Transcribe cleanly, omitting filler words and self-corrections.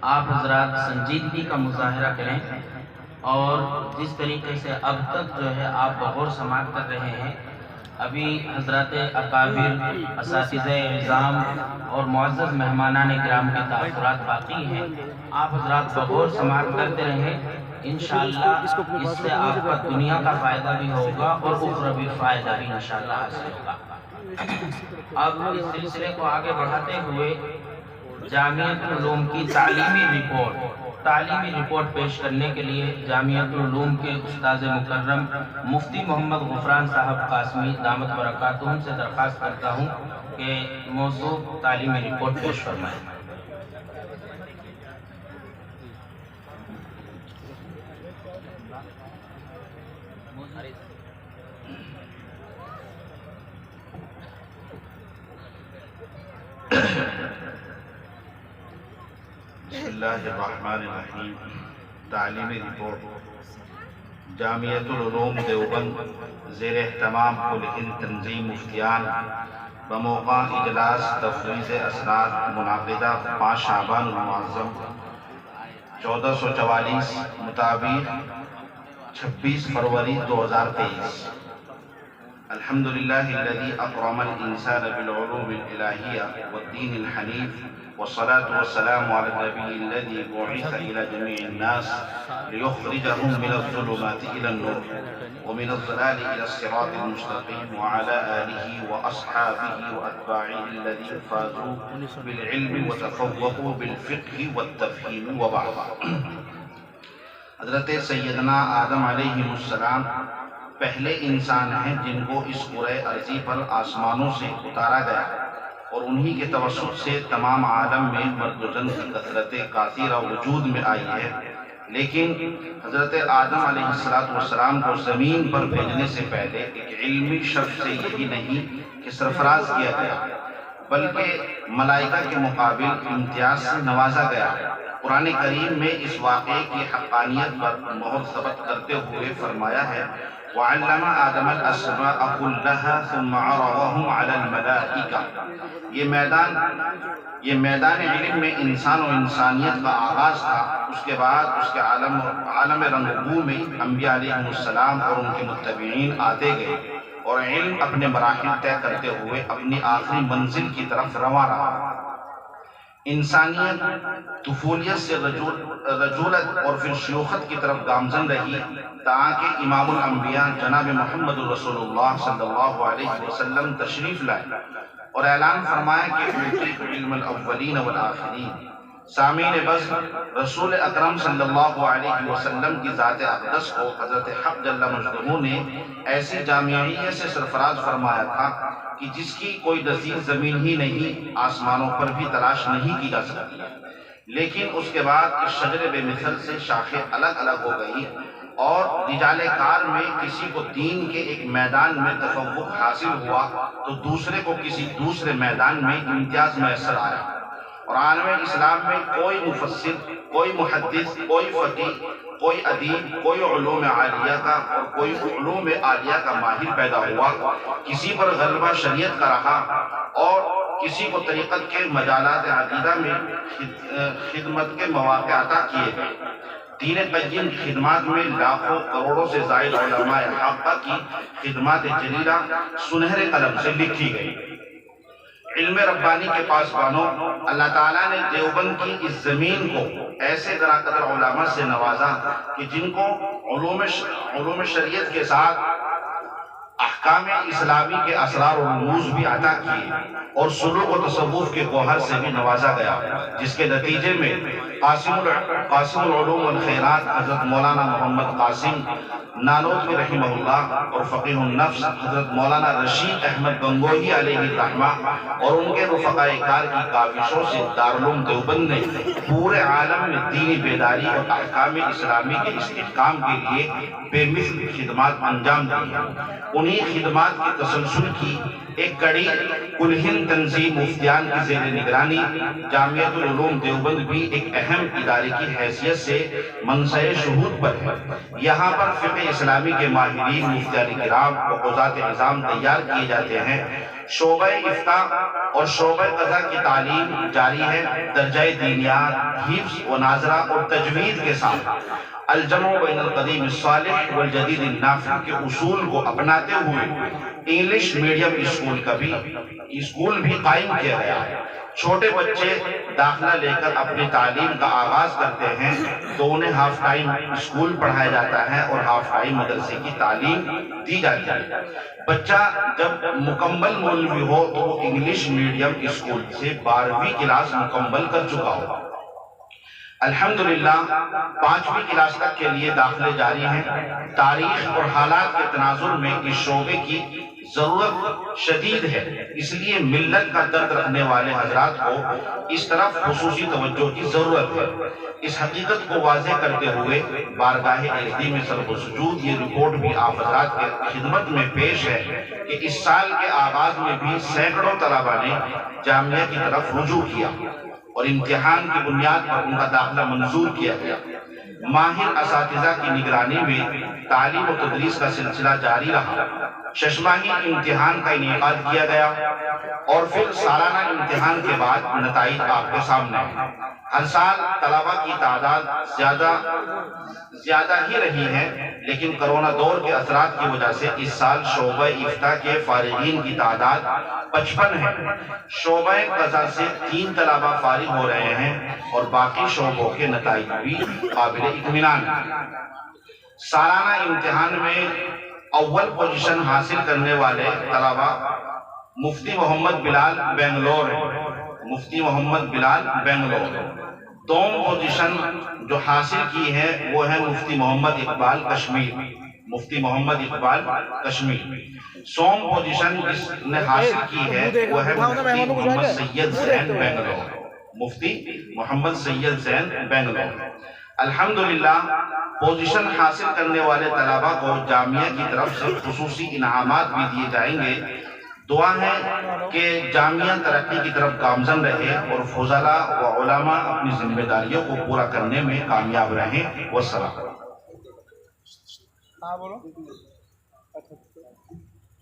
آپ حضرات سنجیدگی کا مظاہرہ کریں اور جس طریقے سے اب تک جو ہے آپ بغور سماعت کر رہے ہیں، ابھی حضرات اکابر، اساتذہ نظام اور معزز مہمانان کرام کے تاثرات باقی ہیں۔ آپ حضرات بغور سماعت کرتے رہیں، انشاءاللہ اس سے آپ کا دنیا کا فائدہ بھی ہوگا اور اخروی فائدہ بھی انشاءاللہ حاصل ہوگا۔ اب اس سلسلے کو آگے بڑھاتے ہوئے جامعۃ العلوم کی تعلیمی رپورٹ پیش کرنے کے لیے جامعۃ العلوم کے استاذ مکرم مفتی محمد غفران صاحب قاسمی دامت برکاتہم سے درخواست کرتا ہوں کہ موضوع تعلیمی رپورٹ پیش فرمائیں۔ بسم اللہ الرحمن الرحیم۔ تعلیمی رپورٹ جامعۃ العلوم دیوبند زیر اہتمام کل ہند تنظیم مفتیان بموقع اجلاس تفویض اسناد منعقدہ 5 شعبان المعظم 1444 مطابق 26 فروری 2023۔ الحمدللہ الذی اکرم الانسان بالعلوم الالہیہ والدین الحنیف والصلاة والسلام على النبي الذي بعث إلى جميع الناس ليخرجهم من الظلمات إلى النور ومن الضلال إلى الصراط المستقيم وعلى آله وأصحابه وأتباعه الذين فازوا بالعلم وتفوقوا بالفقه والتفهيم وبعض۔ حضرت سیدنا آدم علیہ السلام پہلے انسان ہیں جن کو اس کرۂ ارضی پر آسمانوں سے اتارا گیا اور انہی کے توسط سے تمام عالم میں مرد و زن کی کثرت کثیرہ وجود میں آئی ہے۔ لیکن حضرت آدم علیہ السلام کو زمین پر بھیجنے سے پہلے ایک علمی شرف سے یہی نہیں کہ سرفراز کیا گیا بلکہ ملائکہ کے مقابل امتیاز سے نوازا گیا۔ قرآن کریم میں اس واقعے کی حقانیت پر مہر ثبت کرتے ہوئے فرمایا ہے وَعَلَّمَ آدَمَ الْأَسْمَاءَ كُلَّهَا ثُمَّ عَرَضَهُمْ عَلَى الْمَلَائِكَةِ یہ میدان علم میں انسان و انسانیت کا آغاز تھا۔ اس کے بعد اس کے عالم رنگبو میں انبیاء علیہ السلام اور ان کے متبعین آتے گئے اور علم اپنے مراحل طے کرتے ہوئے اپنی آخری منزل کی طرف رواں رہا۔ انسانیت طفولیت سے رجولت اور پھر شیوخت کی طرف گامزن رہی تاکہ امام الانبیاء جناب محمد رسول اللہ صلی اللہ علیہ وسلم تشریف لائے اور اعلان فرمائے کہ اوتیت علم الاولین والآخرین۔ سامعین بس رسول اکرم صلی اللہ علیہ وسلم کی ذات اقدس کو حضرت حق جل مجدہ نے ایسی جامعیت سے سرفراز فرمایا تھا کہ جس کی کوئی نظیر زمین ہی نہیں، آسمانوں پر بھی تلاش نہیں کی جا سکتی۔ لیکن اس کے بعد اس شجر بے مثل سے شاخیں الگ الگ ہو گئی اور رجال کار میں کسی کو دین کے ایک میدان میں تفوق حاصل ہوا تو دوسرے کو کسی دوسرے میدان میں امتیاز میسر آیا، اور عالم اسلام میں کوئی مفسر، کوئی محدث، کوئی فقیہ، کوئی ادیب، کوئی علوم عالیہ کا اور کوئی علوم عالیہ کا ماہر پیدا ہوا۔ کسی پر غلبہ شریعت کا رہا اور کسی کو طریقت کے مجالات عدیدہ میں خدمت کے مواقع عطا کیے گئے۔ دین قیم کی خدمات میں لاکھوں کروڑوں سے زائد علماء حقہ کی خدمات جلیلہ سنہرے قلم سے لکھی گئی۔ علم ربانی کے پاسبانوں، اللہ تعالیٰ نے دیوبند کی اس زمین کو ایسے گراں قدر علماء سے نوازا کہ جن کو علوم شریعت کے ساتھ احکام اسلامی کے اسرار و رموز بھی عطا کیے اور سلوک و تصوف کے گوہر سے بھی نوازا گیا، جس کے نتیجے میں قاسم العلوم والخیرات حضرت مولانا محمد قاسم نانوتوی رحمہ اللہ اور فقیہ النفس حضرت مولانا رشید احمد گنگوہی علیہ الرحمہ اور ان کے رفقائے کار کی کاوشوں سے دارالعلوم دیوبند نے پورے عالم میں دینی بیداری اور احکام اسلامی کے استحکام کے لیے بے مثل خدمات انجام دی ہیں۔ انہی خدمات کی تسلسل کی ایک کڑی کل ہند تنظیم مفتیان کی زیر نگرانی جامعۃ العلوم دیوبند بھی ایک اہم ادارے کی حیثیت سے منصع شہود پر ہے۔ یہاں پر فقہ اسلامی کے ماہرین مفتیان کرام و قضات نظام تیار کیے جاتے ہیں شعبہ افتاء اور شعبہ قضا کی تعلیم جاری ہے۔ درجہ دینیات، حفظ و ناظرہ اور تجوید کے ساتھ الجمع بین القدیم الصالح والجدید النافع کے اصول کو اپناتے ہوئے انگلش میڈیم اسکول بھی قائم کیا گیا ہے۔ چھوٹے بچے داخلہ لے کر اپنی تعلیم کا آغاز کرتے ہیں تو انہیں ہاف ٹائم اسکول پڑھایا جاتا ہے اور ہاف ٹائم مدرسے کی تعلیم دی جاتی ہے۔ بچہ جب مکمل مولوی ہو تو وہ انگلش میڈیم اسکول سے 12ویں کلاس مکمل کر چکا ہو۔ الحمدللہ 5ویں کلاس تک کے لیے داخلے جاری ہیں۔ تاریخ اور حالات کے تناظر میں اس شعبے کی ضرورت شدید ہے، اس لیے ملت کا درد رکھنے والے حضرات کو اس طرف خصوصی توجہ کی ضرورت ہے۔ اس حقیقت کو واضح کرتے ہوئے بارگاہ الہی میں سر و سجود یہ رپورٹ بھی آپ حضرات کے خدمت میں پیش ہے کہ اس سال کے آغاز میں بھی سینکڑوں طلبہ نے جامعہ کی طرف رجوع کیا اور امتحان کی بنیاد پر ان کا داخلہ منظور کیا گیا۔ ماہر اساتذہ کی نگرانی میں تعلیم و تدریس کا سلسلہ جاری رہا۔ ششماہی امتحان کا انعقاد کیا گیا اور پھر سالانہ امتحان کے بعد نتائج آپ کے سامنے ہیں۔ ہر سال طلبہ کی تعداد زیادہ ہی رہی ہے، لیکن کرونا دور کے اثرات کی وجہ سے اس سال شعبہ افتاء کے فارغین کی تعداد 55 ہے۔ شعبہ قضا سے 3 طلبہ فارغ ہو رہے ہیں اور باقی شعبوں کے نتائج بھی قابل اطمینان ہیں۔ سالانہ امتحان میں اول پوزیشن حاصل کرنے والے طلبہ مفتی محمد بلال بنگلور ہیں۔ مفتی محمد بلال بنگلور۔ دوم پوزیشن جو حاصل کی ہے وہ ہے مفتی محمد اقبال کشمیر۔ مفتی محمد اقبال کشمیر۔ سوم پوزیشن جس نے حاصل کی ہے وہ ہے مفتی محمد سید زین بنگلور۔ مفتی محمد سید زین بنگلور۔ الحمدللہ پوزیشن حاصل کرنے والے طلبہ کو جامعہ کی طرف سے خصوصی انعامات بھی دیے جائیں گے۔ دعا ہے کہ جامعہ ترقی کی طرف گامزن رہے اور فضلاء و علماء اپنی ذمہ داریوں کو پورا کرنے میں کامیاب رہیں۔ والسلام۔